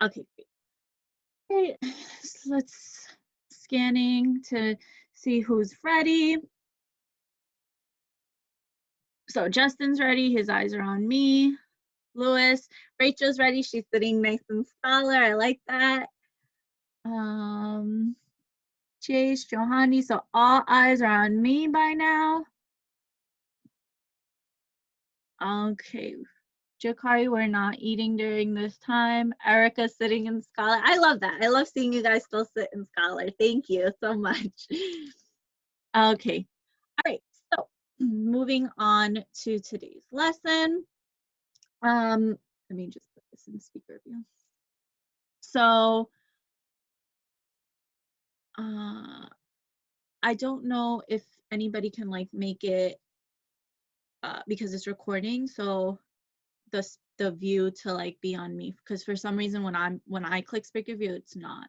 Okay, great. So let's scanning to see who's ready. So Justin's ready. His eyes are on me. Lewis. Rachel's ready. She's sitting nice and scholar. I like that. Chase, Johanny. So all eyes are on me by now. Okay. Jakari, we're not eating during this time. Erica sitting in scholar. I love that. I love seeing you guys still sit in scholar. Thank you so much. Okay. All right. So moving on to today's lesson. Let me just put this in speaker view. So I don't know if anybody can like make it because it's recording. So the view to like be on me, because for some reason when I click speaker view, it's not.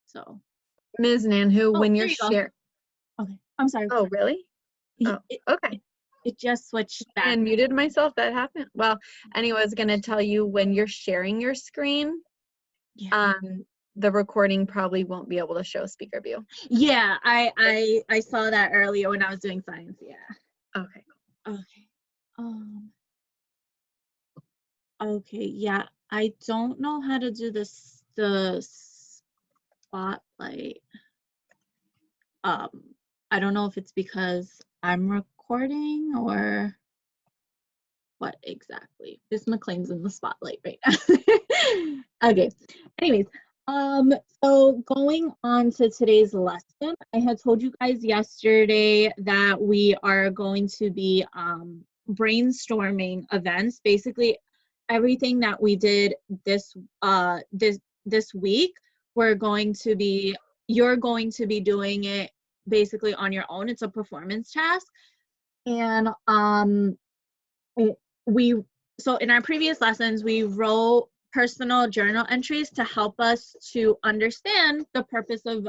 So Ms. Nanhu, when there you're you go. sharing. Okay, I'm sorry. Oh, really? Oh, okay. It just switched back. And muted myself. That happened. Well, anyway, I was gonna tell you when you're sharing your screen, Yeah. the recording probably won't be able to show speaker view. Yeah, I saw that earlier when I was doing science. Yeah. Okay. Okay. Okay. Yeah, I don't know how to do this. The spotlight. I don't know if it's because I'm recording or what exactly. Miss McLean's in the spotlight right now. Okay. Anyways, so going on to today's lesson, I had told you guys yesterday that we are going to be brainstorming events. Basically, everything that we did this week, you're going to be doing it basically on your own. It's a performance task, and so in our previous lessons, we wrote personal journal entries to help us to understand the purpose of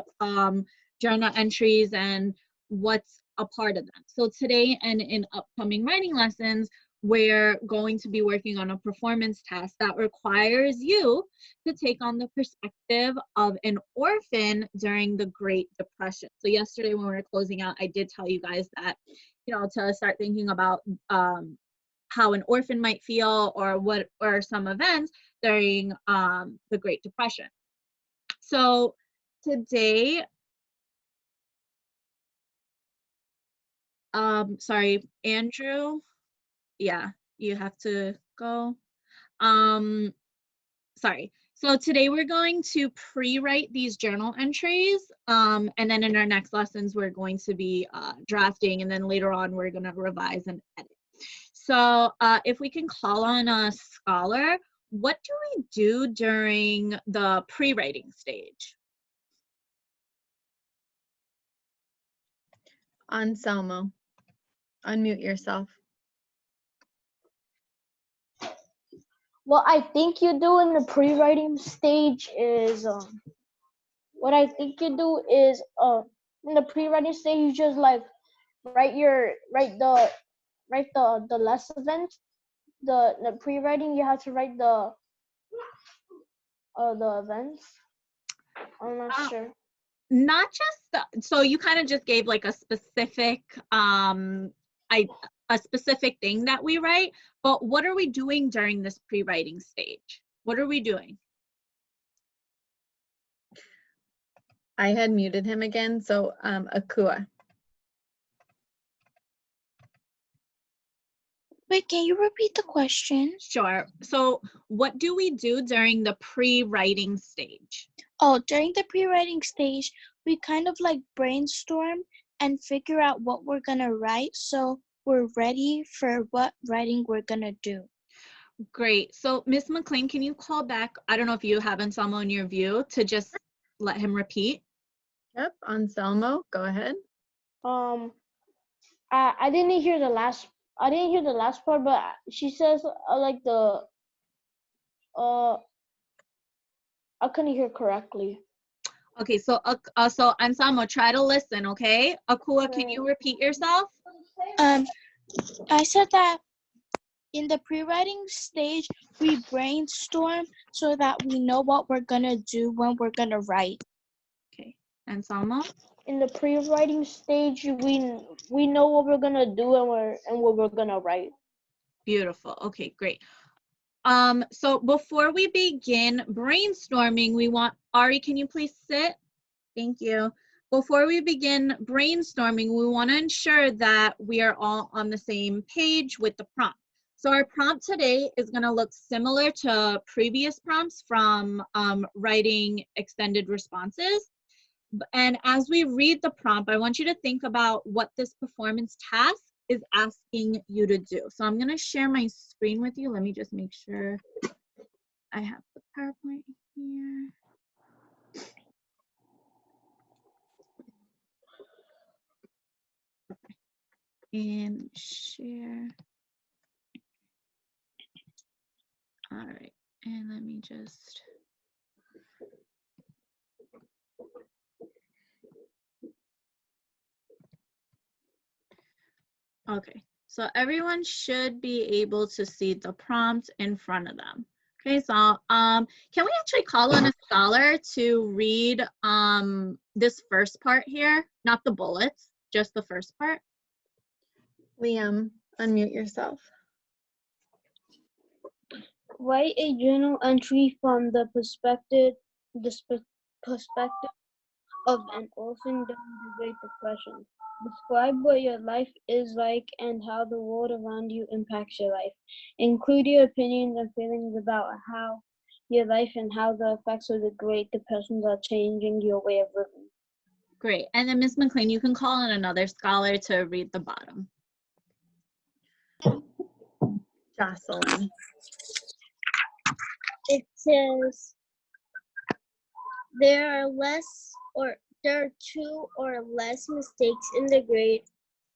journal entries and what's a part of them. So today and in upcoming writing lessons, we're going to be working on a performance task that requires you to take on the perspective of an orphan during the Great Depression. So yesterday when we were closing out, I did tell you guys that, to start thinking about how an orphan might feel or what are some events during the Great Depression. So today, sorry, Andrew, yeah, you have to go. Sorry. So today we're going to pre-write these journal entries, and then in our next lessons we're going to be drafting, and then later on we're going to revise and edit. So if we can call on a scholar, what do we do during the pre-writing stage? Anselmo, unmute yourself. What I think you do in the pre-writing stage is in the pre-writing stage you just like write the less event. The pre-writing you have to write the events. I'm not sure. Not just so you kind of just gave like a specific a specific thing that we write, but what are we doing during this pre-writing stage? What are we doing? I had muted him again, so Akua. Wait, can you repeat the question? Sure. So what do we do during the pre-writing stage? Oh, during the pre-writing stage, we kind of like brainstorm and figure out what we're gonna write so we're ready for what writing we're gonna do. Great. So Miss McLean, can you call back? I don't know if you have Anselmo in your view to just let him repeat. Yep, Anselmo, go ahead. I didn't hear the last part, but she says like the I couldn't hear correctly. Okay, so Anselmo, try to listen, okay? Akua, can you repeat yourself? I said that in the pre-writing stage, we brainstorm so that we know what we're gonna do when we're gonna write. Okay. And Salma? In the pre-writing stage, we know what we're gonna do and what we're gonna write. Beautiful. Okay, great. So before we begin brainstorming, we want, Ari, can you please sit? Thank you. Before we begin brainstorming, we want to ensure that we are all on the same page with the prompt. So our prompt today is going to look similar to previous prompts from writing extended responses. And as we read the prompt, I want you to think about what this performance task is asking you to do. So I'm going to share my screen with you. Let me just make sure I have the PowerPoint here. And share. All right, and let me just. Okay, so everyone should be able to see the prompt in front of them. Okay, so can we actually call on a scholar to read this first part here? Not the bullets, just the first part. Liam, unmute yourself. Write a journal entry from the perspective of an orphan during the Great Depression. Describe what your life is like and how the world around you impacts your life. Include your opinions and feelings about how your life and how the effects of the Great Depression are changing your way of living. Great, and then Ms. McLean, you can call on another scholar to read the bottom. Jocelyn. It says there are two or less mistakes in the grade: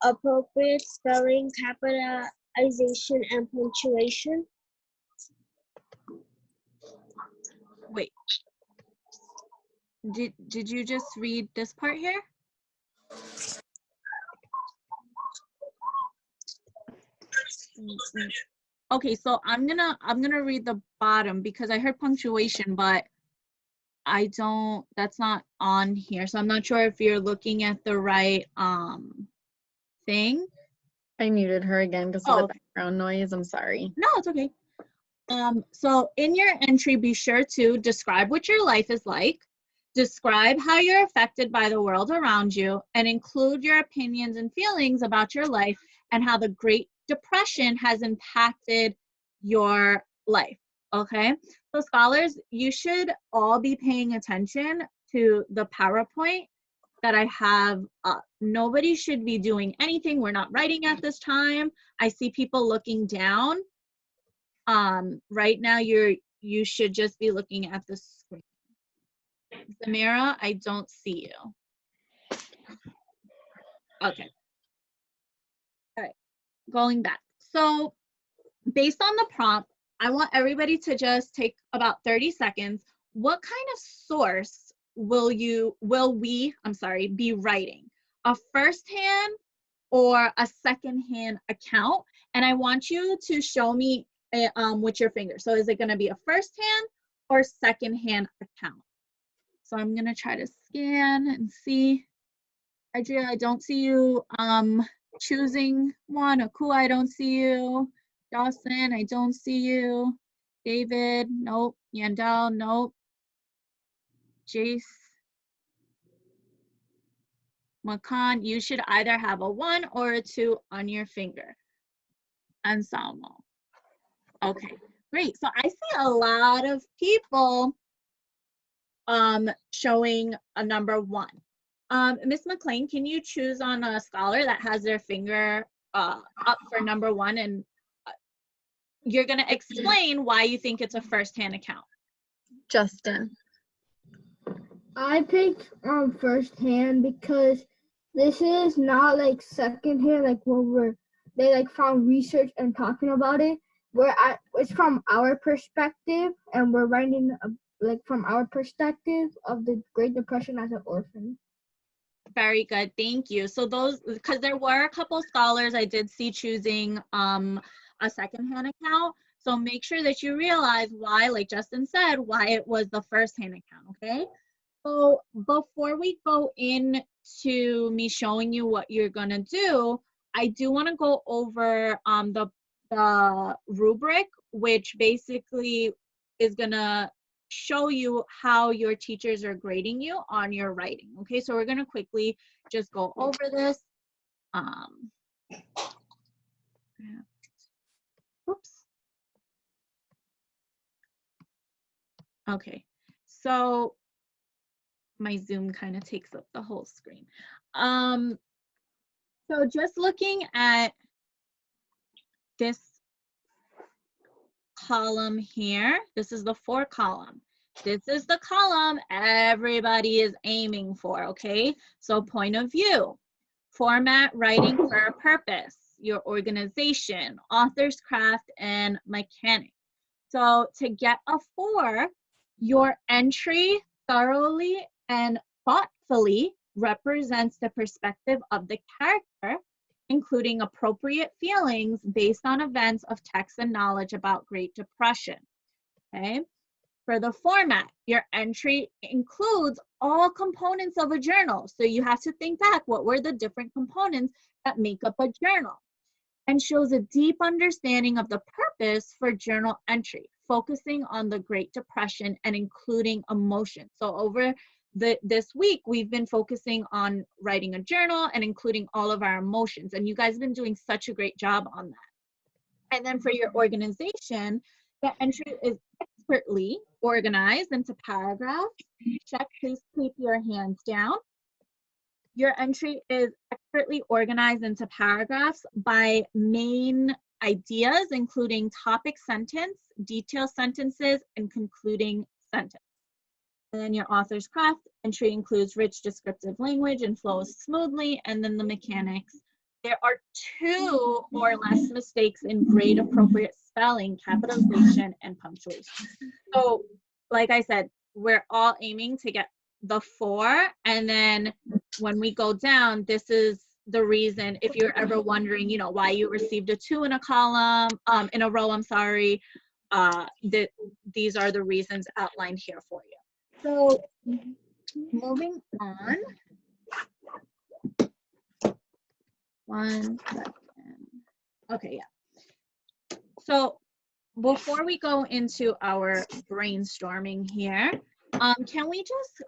appropriate spelling, capitalization, and punctuation. Wait, did you just read this part here? Okay, so I'm gonna read the bottom because I heard punctuation, but I don't, that's not on here. So I'm not sure if you're looking at the right thing. I muted her again because Oh, of the okay. background noise. I'm sorry. No, it's okay. So in your entry, be sure to describe what your life is like, describe how you're affected by the world around you, and include your opinions and feelings about your life and how the Great Depression has impacted your life, okay? So scholars, you should all be paying attention to the PowerPoint that I have up. Nobody should be doing anything. We're not writing at this time. I see people looking down. Right now you should just be looking at the screen. Samira, I don't see you. Okay. All right, going back. So based on the prompt, I want everybody to just take about 30 seconds. What kind of source will we be writing? A firsthand or a secondhand account? And I want you to show me with your finger. So is it going to be a firsthand or secondhand account? So I'm going to try to scan and see. Adria, I don't see you choosing one. Akua, I don't see you. Dawson, I don't see you. David, nope. Yandel, nope. Jace. Makan, you should either have a 1 or a 2 on your finger. And Salmo. Okay, great. So I see a lot of people showing a number 1. Ms. McLean, can you choose on a scholar that has their finger up for number 1, and you're going to explain why you think it's a first-hand account. Justin. I picked firsthand because this is not like secondhand, like where they like found research and talking about it. It's from our perspective, and we're writing like from our perspective of the Great Depression as an orphan. Very good, thank you. So those, because there were a couple scholars I did see choosing a secondhand account. So make sure that you realize why, like Justin said, why it was the firsthand account, okay? So before we go into me showing you what you're gonna do, I do wanna go over the rubric, which basically is gonna show you how your teachers are grading you on your writing, okay? So we're gonna quickly just go over this. Oops. Okay, so my Zoom kind of takes up the whole screen. So just looking at this column here, this is the 4 column. This is the column everybody is aiming for, okay? So point of view, format, writing for a purpose, your organization, author's craft, and mechanic. So to get a 4, your entry thoroughly and thoughtfully represents the perspective of the character, including appropriate feelings based on events of text and knowledge about Great Depression, okay? For the format, your entry includes all components of a journal. So you have to think back, what were the different components that make up a journal? And shows a deep understanding of the purpose for journal entry, focusing on the Great Depression and including emotion. So over this week, we've been focusing on writing a journal and including all of our emotions. And you guys have been doing such a great job on that. And then for your organization, the entry is expertly organized into paragraphs. Check, please keep your hands down. Your entry is expertly organized into paragraphs by main ideas, including topic sentence, detail sentences, and concluding sentence. And then your author's craft entry includes rich descriptive language and flows smoothly. And then the mechanics. There are 2 or less mistakes in grade appropriate spelling, capitalization, and punctuation. So like I said, we're all aiming to get the 4, and then when we go down, this is the reason, if you're ever wondering, you know, why you received a 2 in a column, in a row, I'm sorry, that these are the reasons outlined here for you. So moving on. 1 second. Okay, yeah. So before we go into our brainstorming here, can we just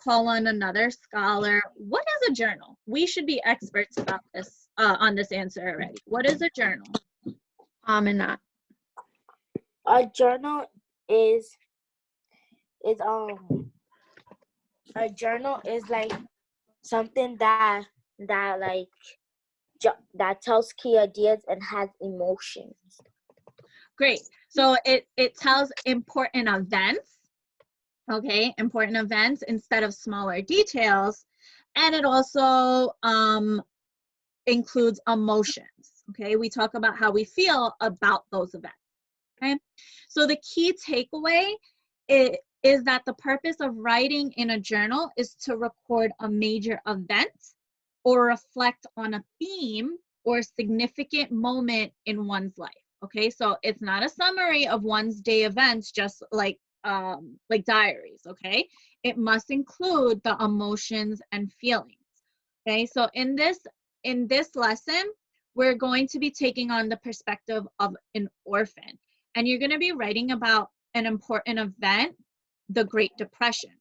call on another scholar? What is a journal? We should be experts about this, on this answer already. What is a journal? Aminat. A journal is a journal is like something that tells key ideas and has emotions. Great. So it tells important events, okay, important events instead of smaller details. And it also includes emotions, okay? We talk about how we feel about those events, okay? So the key takeaway is that the purpose of writing in a journal is to record a major event or reflect on a theme or significant moment in one's life, okay? So it's not a summary of one's day events, just like diaries, okay? It must include the emotions and feelings, okay? So in this lesson, we're going to be taking on the perspective of an orphan, and you're gonna be writing about an important event, the Great Depression.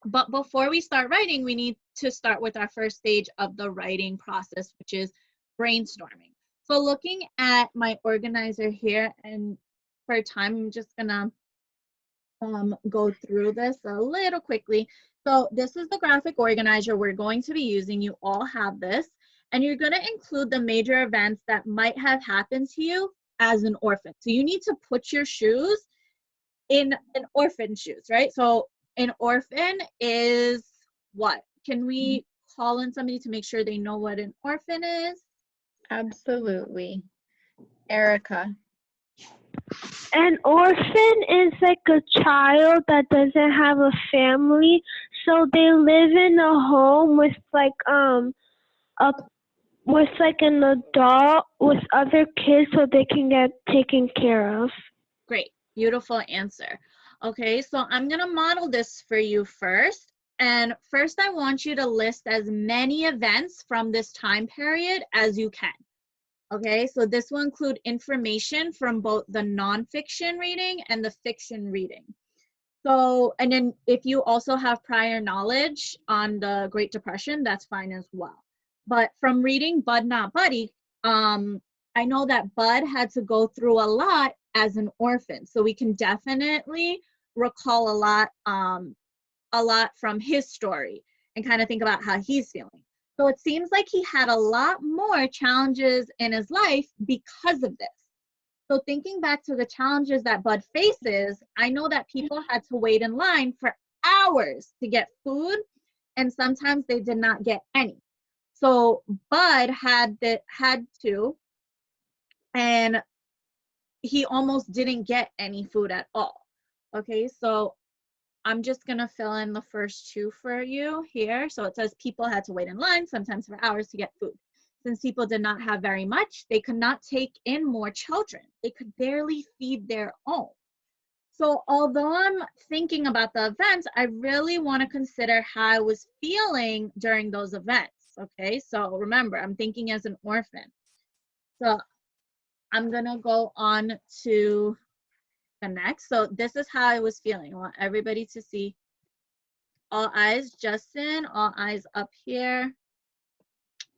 But before we start writing, we need to start with our first stage of the writing process, which is brainstorming. So looking at my organizer here, and for time, I'm just gonna go through this a little quickly. So this is the graphic organizer we're going to be using. You all have this, and you're gonna include the major events that might have happened to you as an orphan. So you need to put your shoes in an orphan's shoes, right? So an orphan is what? Can we call in somebody to make sure they know what an orphan is? Absolutely. Erica. An orphan is like a child that doesn't have a family, so they live in a home with like a with like an adult with other kids so they can get taken care of. Great, beautiful answer. Okay, so I'm gonna model this for you first. And first I want you to list as many events from this time period as you can. Okay, so this will include information from both the nonfiction reading and the fiction reading. So, and then if you also have prior knowledge on the Great Depression, that's fine as well. But from reading Bud Not Buddy, I know that Bud had to go through a lot as an orphan. So we can definitely recall a lot from his story and kind of think about how he's feeling. So it seems like he had a lot more challenges in his life because of this. So thinking back to the challenges that Bud faces, I know that people had to wait in line for hours to get food, and sometimes they did not get any. So Bud had to, and he almost didn't get any food at all. Okay, so I'm just gonna fill in the first two for you here. So it says people had to wait in line, sometimes for hours, to get food. Since people did not have very much, they could not take in more children. They could barely feed their own. So although I'm thinking about the events, I really want to consider how I was feeling during those events. Okay, so remember, I'm thinking as an orphan. So I'm gonna go on to the next. So this is how I was feeling. I want everybody to see. All eyes, Justin, all eyes up here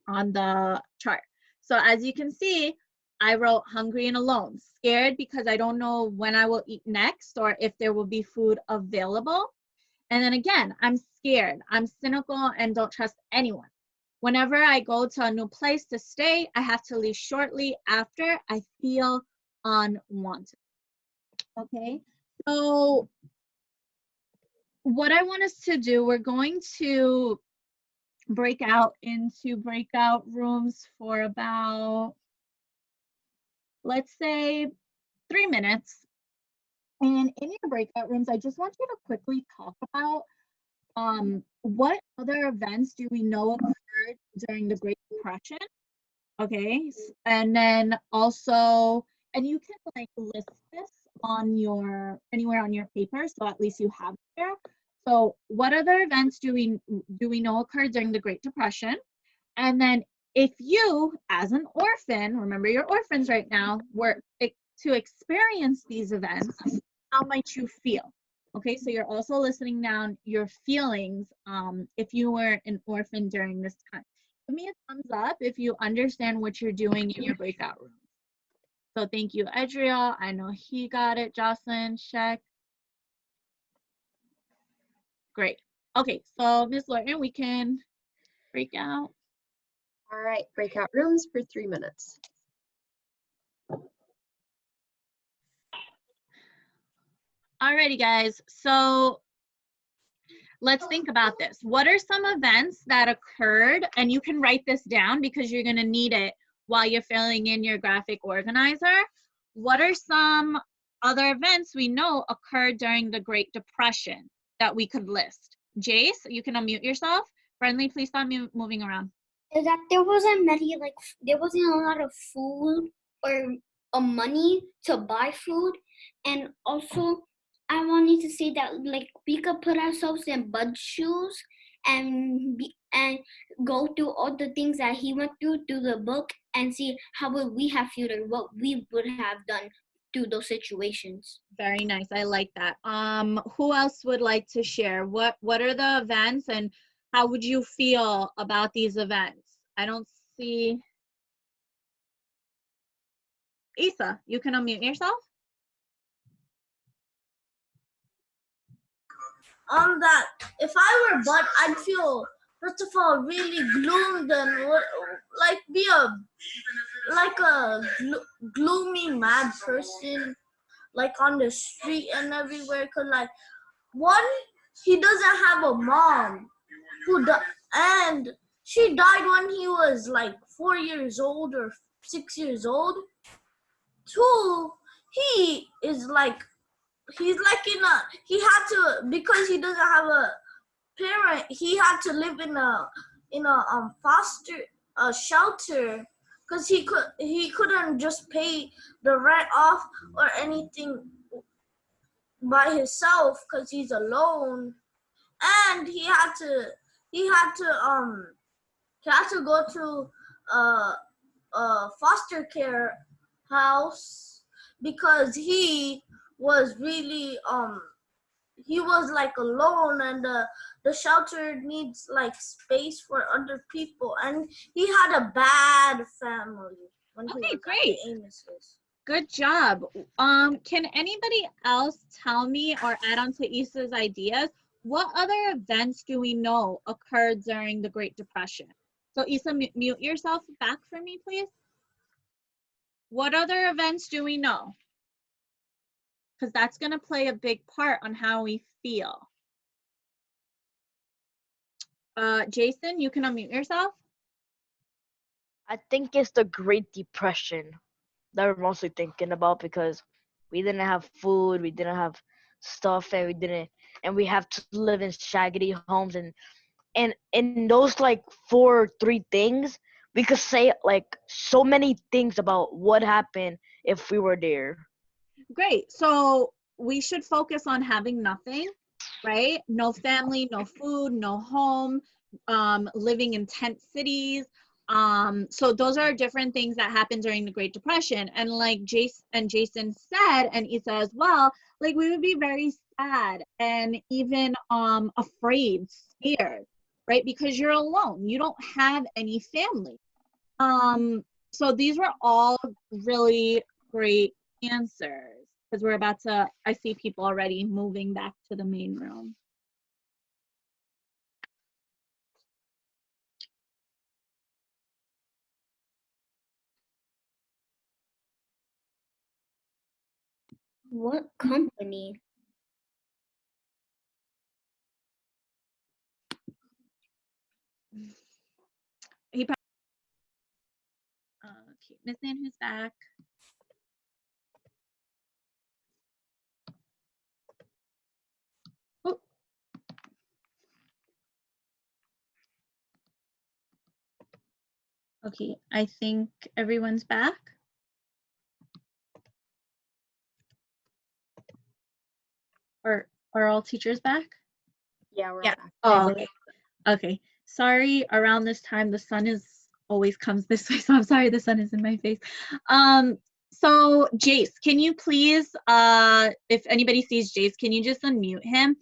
on the chart. So as you can see, I wrote hungry and alone, scared because I don't know when I will eat next or if there will be food available. And then again, I'm scared, I'm cynical and don't trust anyone. Whenever I go to a new place to stay, I have to leave shortly after I feel unwanted. Okay, so what I want us to do, we're going to break out into breakout rooms for about, let's say, 3 minutes. And in your breakout rooms, I just want you to quickly talk about what other events do we know occurred during the Great Depression? Okay, and then also, and you can like list this on your, anywhere on your paper, so at least you have it there. So what other events do we know occurred during the Great Depression? And then if you, as an orphan, remember you're orphans right now, were to experience these events, how might you feel? Okay, so you're also listening down your feelings if you were an orphan during this time. Give me a thumbs up if you understand what you're doing in your breakout room. So thank you, Edriel. I know he got it. Jocelyn, check. Great. Okay, so Ms. Lorton, we can break out. All right, breakout rooms for 3 minutes. Alrighty, guys. So let's think about this. What are some events that occurred? And you can write this down because you're going to need it while you're filling in your graphic organizer. What are some other events we know occurred during the Great Depression that we could list? Jace, you can unmute yourself. Friendly, please stop moving around. Is that there wasn't many, like, there wasn't a lot of food or money to buy food. And also, I wanted to say that, like, we could put ourselves in Bud's shoes and go through all the things that he went through the book and see how would we have felt or what we would have done through those situations. Very nice. I like that. Who else would like to share? What are the events and how would you feel about these events? I don't see. Isa, you can unmute yourself. That if I were Bud, I'd feel, first of all, really gloomed and like be a gloomy mad person, like on the street and everywhere. Cause like, one, he doesn't have a mom and she died when he was like 4 years old or 6 years old. Two, he had to, because he doesn't have a parent, he had to live in a foster a shelter because he couldn't just pay the rent off or anything by himself because he's alone, and he had to go to a foster care house because he was really he was like alone, and the shelter needs like space for other people, and he had a bad family when he Okay, was at great. the Amos's. Good job. Can anybody else tell me or add on to Issa's ideas? What other events do we know occurred during the Great Depression? So Issa, mute yourself back for me, please. What other events do we know? Because that's going to play a big part on how we feel. Jason, you can unmute yourself. I think it's the Great Depression that we're mostly thinking about because we didn't have food, we didn't have stuff, and we have to live in shaggy homes, and in those like three things, we could say like so many things about what happened if we were there. Great. So we should focus on having nothing, right? No family, no food, no home, living in tent cities. So those are different things that happened during the Great Depression. And like Jason said, and Issa as well, like we would be very sad and even afraid, scared, right? Because you're alone. You don't have any family. So these were all really great answers because we're about to, I see people already moving back to the main room. What company? Okay, Miss Ann, who's back? Oh. Okay, I think everyone's back. Are all teachers back? Yeah, we're Yeah. all Oh, back. okay. Okay. Sorry, around this time the sun always comes this way, so I'm sorry the sun is in my face. So Jace, can you please, if anybody sees Jace, can you just unmute him?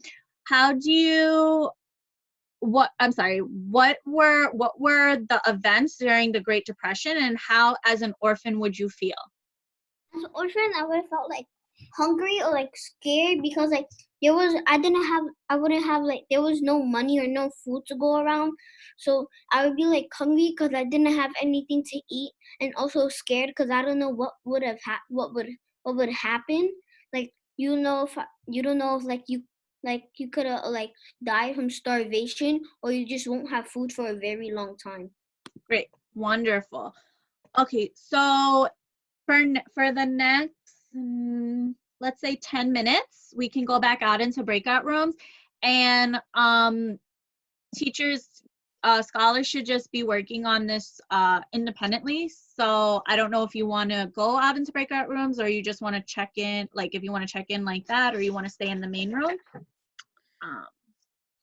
What were the events during the Great Depression, and how as an orphan would you feel? As an orphan, I would have felt like hungry or like scared because like there was there was no money or no food to go around, so I would be like hungry because I didn't have anything to eat, and also scared because I don't know what would happen. Like you don't know if you could have like died from starvation, or you just won't have food for a very long time. Great, wonderful. Okay, so for the next, let's say 10 minutes, we can go back out into breakout rooms, and teachers, scholars should just be working on this independently. So I don't know if you want to go out into breakout rooms or you just want to check in, like if you want to check in like that, or you want to stay in the main room.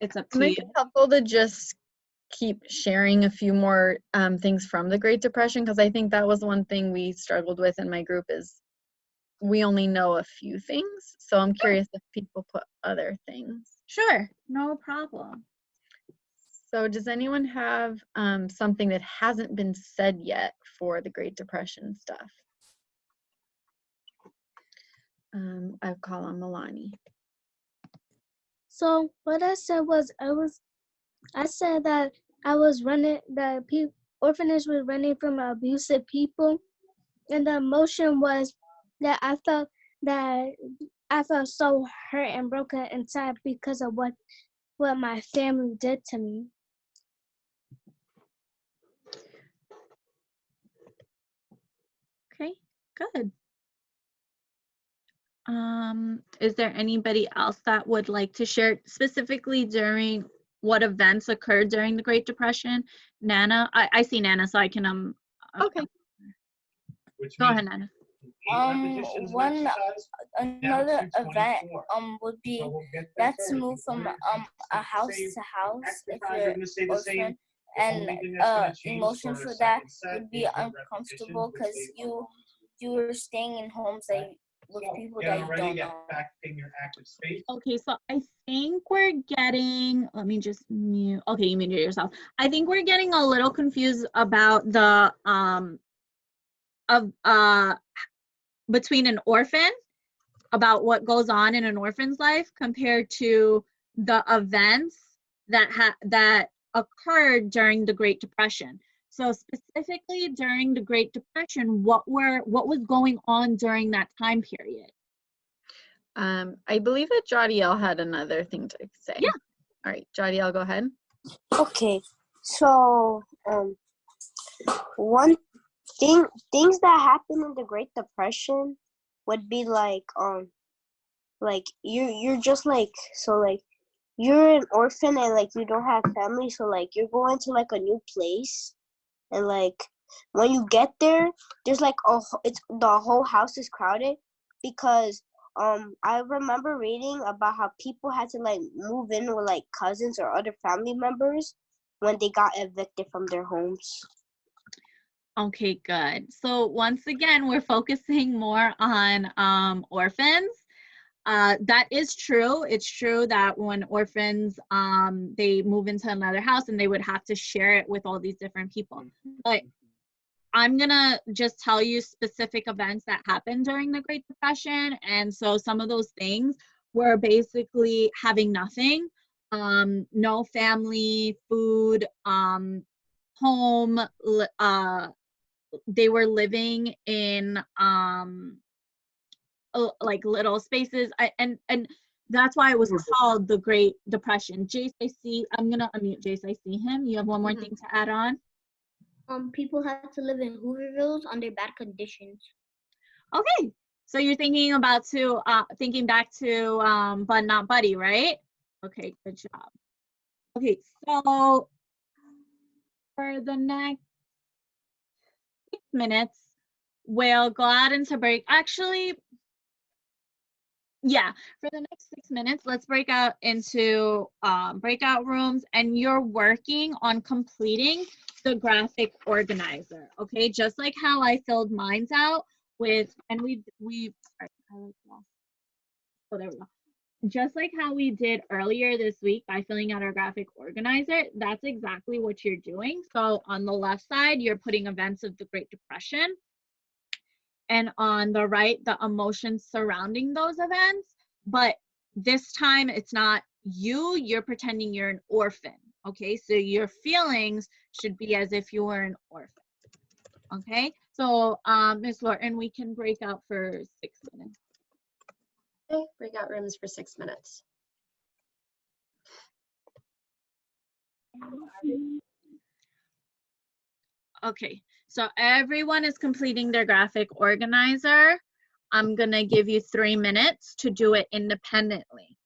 It's up to you. It might be helpful to just keep sharing a few more things from the Great Depression, because I think that was one thing we struggled with in my group is we only know a few things. So I'm curious if people put other things. Sure, no problem. So does anyone have something that hasn't been said yet for the Great Depression stuff? I'll call on Milani. So what I said was I said that I was running, the orphanage was running from abusive people, and the emotion was that I felt so hurt and broken inside because of what my family did to me. Okay, good. Is there anybody else that would like to share specifically during what events occurred during the Great Depression. Nana, I see Nana, so I can Okay. Go ahead, Nana. One another event would be that's move from a house to house if you're orphan, and emotion for that would be uncomfortable because you're staying in homes that with people that you don't know. Okay, so I think we're getting, let me just mute. Okay, you muted yourself. I think we're getting a little confused about the between an orphan, about what goes on in an orphan's life compared to the events that occurred during the Great Depression. So specifically during the Great Depression, what was going on during that time period? I believe that Jadiel had another thing to say. Yeah. All right, Jadiel, go ahead. Okay, so one things that happened in the Great Depression would be like you're just like, so like you're an orphan and like you don't have family, so like you're going to like a new place, and like when you get there, there's like the whole house is crowded because I remember reading about how people had to like move in with like cousins or other family members when they got evicted from their homes. Okay, good. So once again, we're focusing more on orphans. That is true. It's true that when orphans, they move into another house and they would have to share it with all these different people. But I'm gonna just tell you specific events that happened during the Great Depression. And so some of those things were basically having nothing, no family, food, home, they were living in like little spaces, and that's why it was called the Great Depression. Jace, I see, I'm gonna unmute Jace, I see him. You have one more thing to add on? People had to live in Hoovervilles under bad conditions. Okay, so you're thinking about thinking back to Bud Not Buddy, right? Okay, good job. Okay, so for the next 6 minutes, we'll go out into break. Actually, yeah, for the next 6 minutes, let's break out into breakout rooms, and you're working on completing the graphic organizer, okay? Just like how I filled mine out with, and sorry, oh, there we go. Just like how we did earlier this week by filling out our graphic organizer, that's exactly what you're doing. So on the left side, you're putting events of the Great Depression. And on the right, the emotions surrounding those events. But this time, it's not you're pretending you're an orphan, okay? So your feelings should be as if you were an orphan, okay? So Ms. Lorton, we can break out for 6 minutes. Okay, breakout rooms for 6 minutes. Okay, so everyone is completing their graphic organizer. I'm gonna give you 3 minutes to do it independently.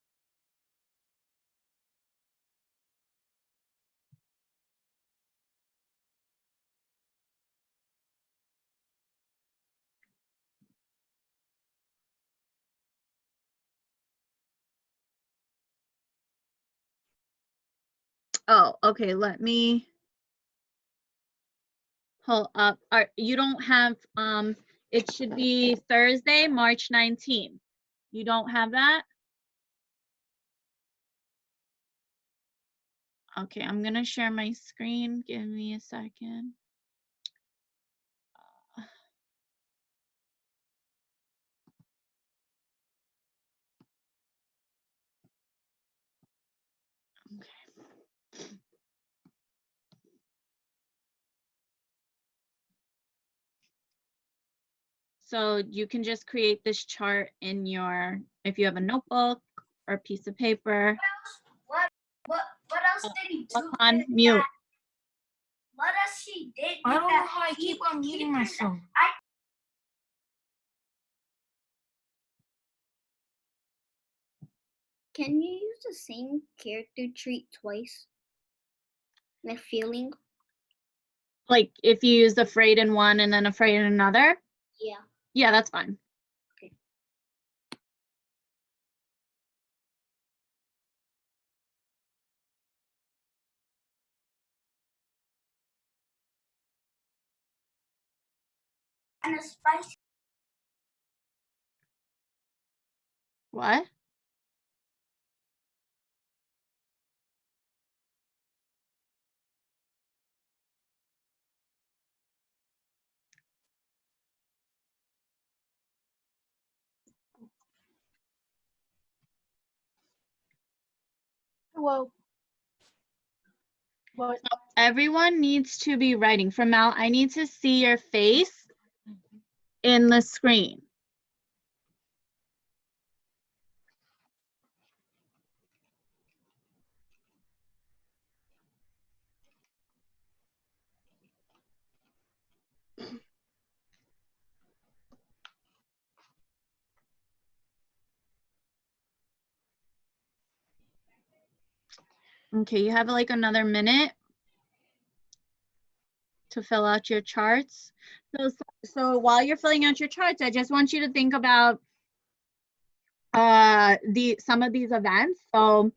Oh, okay, let me pull up. You don't have, it should be Thursday, March 19th. You don't have that? Okay, I'm gonna share my screen. Give me a second. So you can just create this chart in your, if you have a notebook or a piece of paper. What else did he do? On mute. What else he did? I don't know how I keep on muting myself. can you use the same character trait twice? Like feeling? Like if you use afraid in one and then afraid in another? Yeah. Yeah, that's fine. Okay. And a spicy. What? Whoa. Everyone needs to be writing. From Mal, I need to see your face in the screen. Okay, you have like another minute to fill out your charts. So while you're filling out your charts, I just want you to think about some of these events. So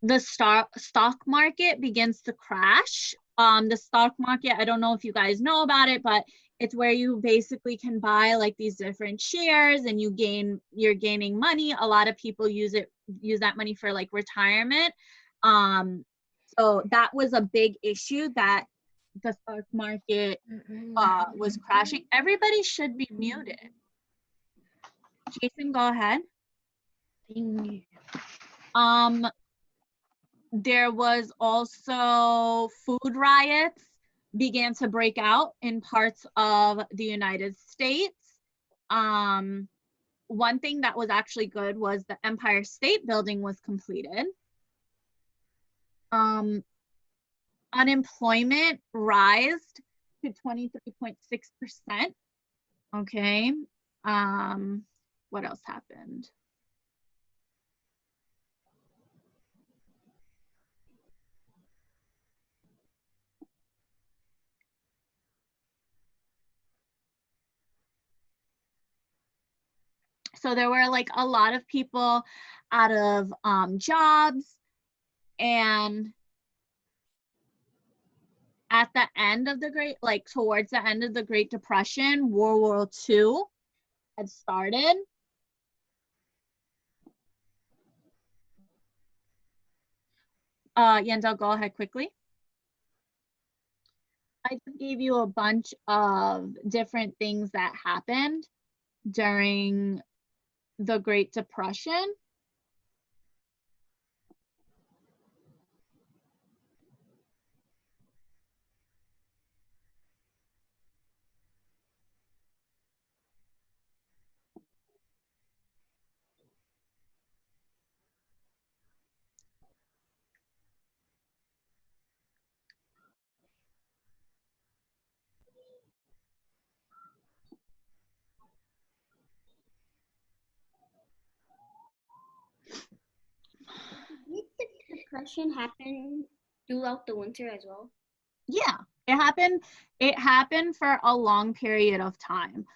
the stock market begins to crash. The stock market, I don't know if you guys know about it, but it's where you basically can buy like these different shares and you're gaining money. A lot of people use that money for like retirement. So that was a big issue, that the stock market was crashing. Everybody should be muted. Jason, go ahead. There was also food riots began to break out in parts of the United States. One thing that was actually good was the Empire State Building was completed. Unemployment rised to 23.6%. Okay. What else happened? So there were like a lot of people out of jobs, and at the end of towards the end of the Great Depression, World War II had started. Yandel, go ahead quickly. I just gave you a bunch of different things that happened during the Great Depression. Did the depression happen throughout the winter as well? Yeah, it happened for a long period of time.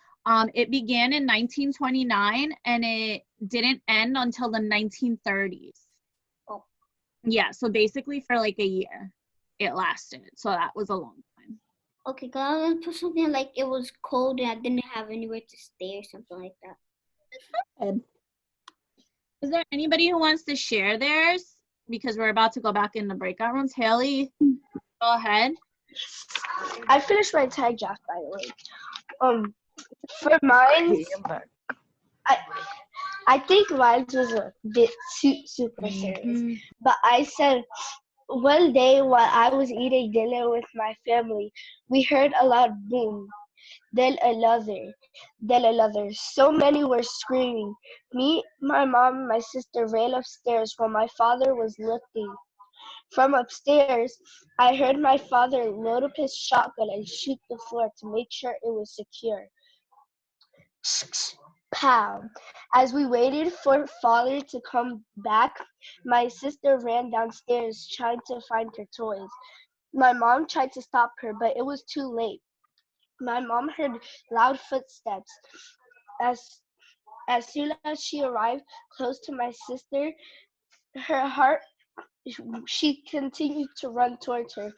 It began in 1929 and it didn't end until the 1930s. Oh. Yeah, so basically for like a year it lasted. So that was a long time. Okay, because I was put something like it was cold and I didn't have anywhere to stay or something like that. Good. Is there anybody who wants to share theirs? Because we're about to go back in the breakout rooms. Haley, go ahead. I finished my tag draft, by the way. For mine, I think mine was a bit super serious. But I said, one day while I was eating dinner with my family, we heard a loud boom. Then another. So many were screaming. Me, my mom, and my sister ran upstairs while my father was looking. From upstairs, I heard my father load up his shotgun and shoot the floor to make sure it was secure. Pow! As we waited for father to come back, my sister ran downstairs trying to find her toys. My mom tried to stop her, but it was too late. My mom heard loud footsteps. As soon as she arrived close to my sister, her heart, she continued to run towards her.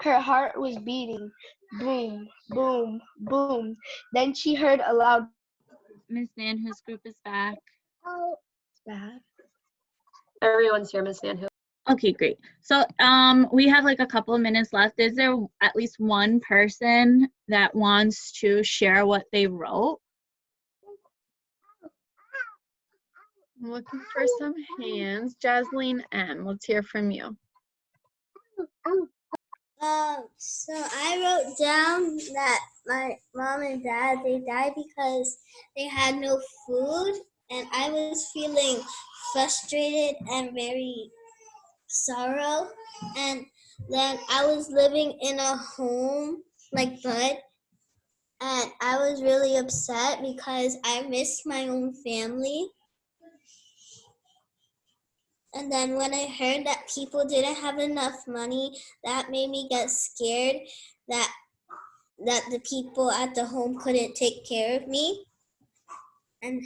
Her heart was beating. Boom, boom, boom. Then she heard a loud. Miss Nanhu's group is back. Bad. Everyone's here, Miss Nanhu. Okay, great. So we have like a couple of minutes left. Is there at least one person that wants to share what they wrote? I'm looking for some hands. Jasleen M., let's hear from you. So I wrote down that my mom and dad, they died because they had no food, and I was feeling frustrated and very sorrow. And then I was living in a home like Bud, and I was really upset because I missed my own family. And then when I heard that people didn't have enough money, that made me get scared that the people at the home couldn't take care of me. And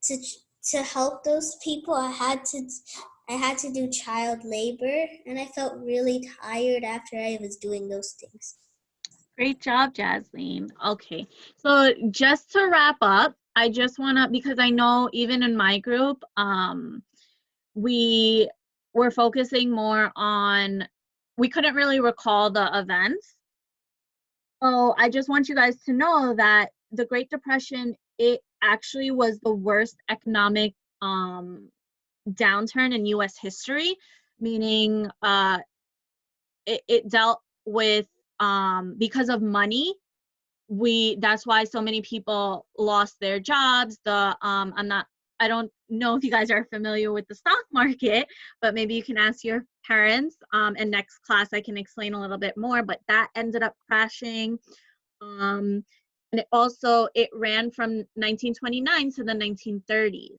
to help those people, I had to do child labor, and I felt really tired after I was doing those things. Great job, Jasleen. Okay, so just to wrap up, I just want to, because I know even in my group, we were focusing more on, we couldn't really recall the events. So I just want you guys to know that the Great Depression, it actually was the worst economic downturn in US history, meaning it dealt with, because of money, that's why so many people lost their jobs. I don't know if you guys are familiar with the stock market, but maybe you can ask your parents. And next class I can explain a little bit more, but that ended up crashing. And it ran from 1929 to the 1930s.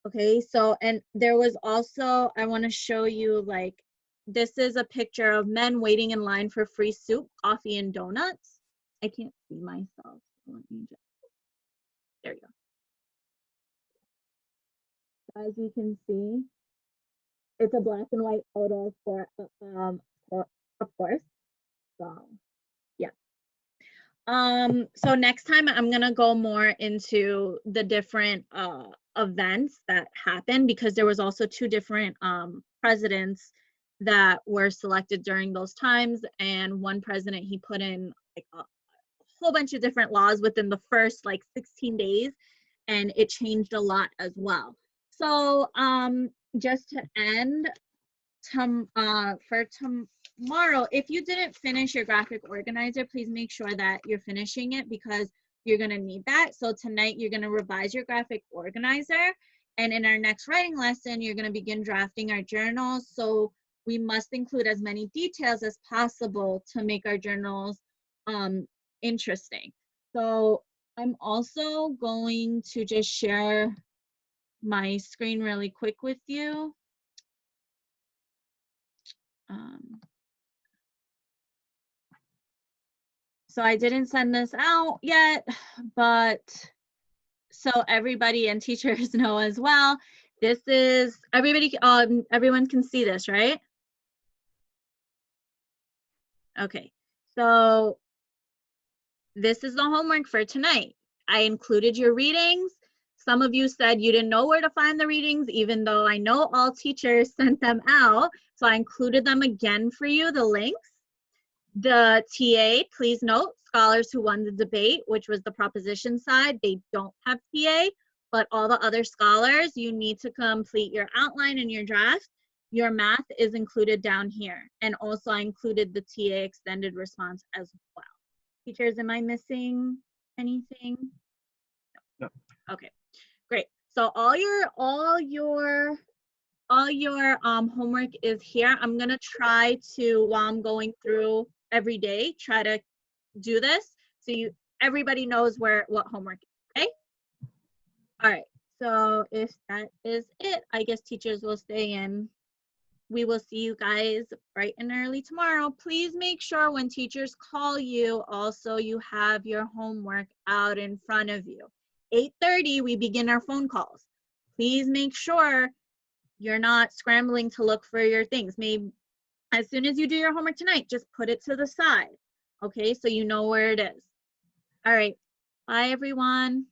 Okay, so, and there was also, I want to show you, like, this is a picture of men waiting in line for free soup, coffee, and donuts. I can't see myself. Let me just, there you go. As you can see, it's a black and white photo for of course. So, yeah. So next time I'm gonna go more into the different events that happened, because there was also 2 different presidents that were selected during those times, and one president, he put in like a whole bunch of different laws within the first like 16 days, and it changed a lot as well. So just to end, for tomorrow, if you didn't finish your graphic organizer, please make sure that you're finishing it, because you're going to need that. So tonight you're going to revise your graphic organizer, and in our next writing lesson you're going to begin drafting our journals. So we must include as many details as possible to make our journals interesting. So I'm also going to just share my screen really quick with you. So I didn't send this out yet, but so everybody and teachers know as well, this is, everyone can see this, right? Okay, so this is the homework for tonight. I included your readings. Some of you said you didn't know where to find the readings, even though I know all teachers sent them out. So I included them again for you, the links. The TA, please note, scholars who won the debate, which was the proposition side, they don't have TA, but all the other scholars, you need to complete your outline and your draft. Your math is included down here. And also I included the TA extended response as well. Teachers, am I missing anything? No. Okay, great. So all your homework is here. I'm gonna try to, while I'm going through every day, try to do this so everybody knows what homework is, okay? All right, so if that is it, I guess teachers will stay in. We will see you guys bright and early tomorrow. Please make sure when teachers call you, also you have your homework out in front of you. 8:30, we begin our phone calls. Please make sure you're not scrambling to look for your things. Maybe as soon as you do your homework tonight, just put it to the side, okay? So you know where it is. All right, bye everyone.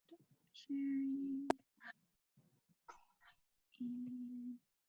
Stop sharing.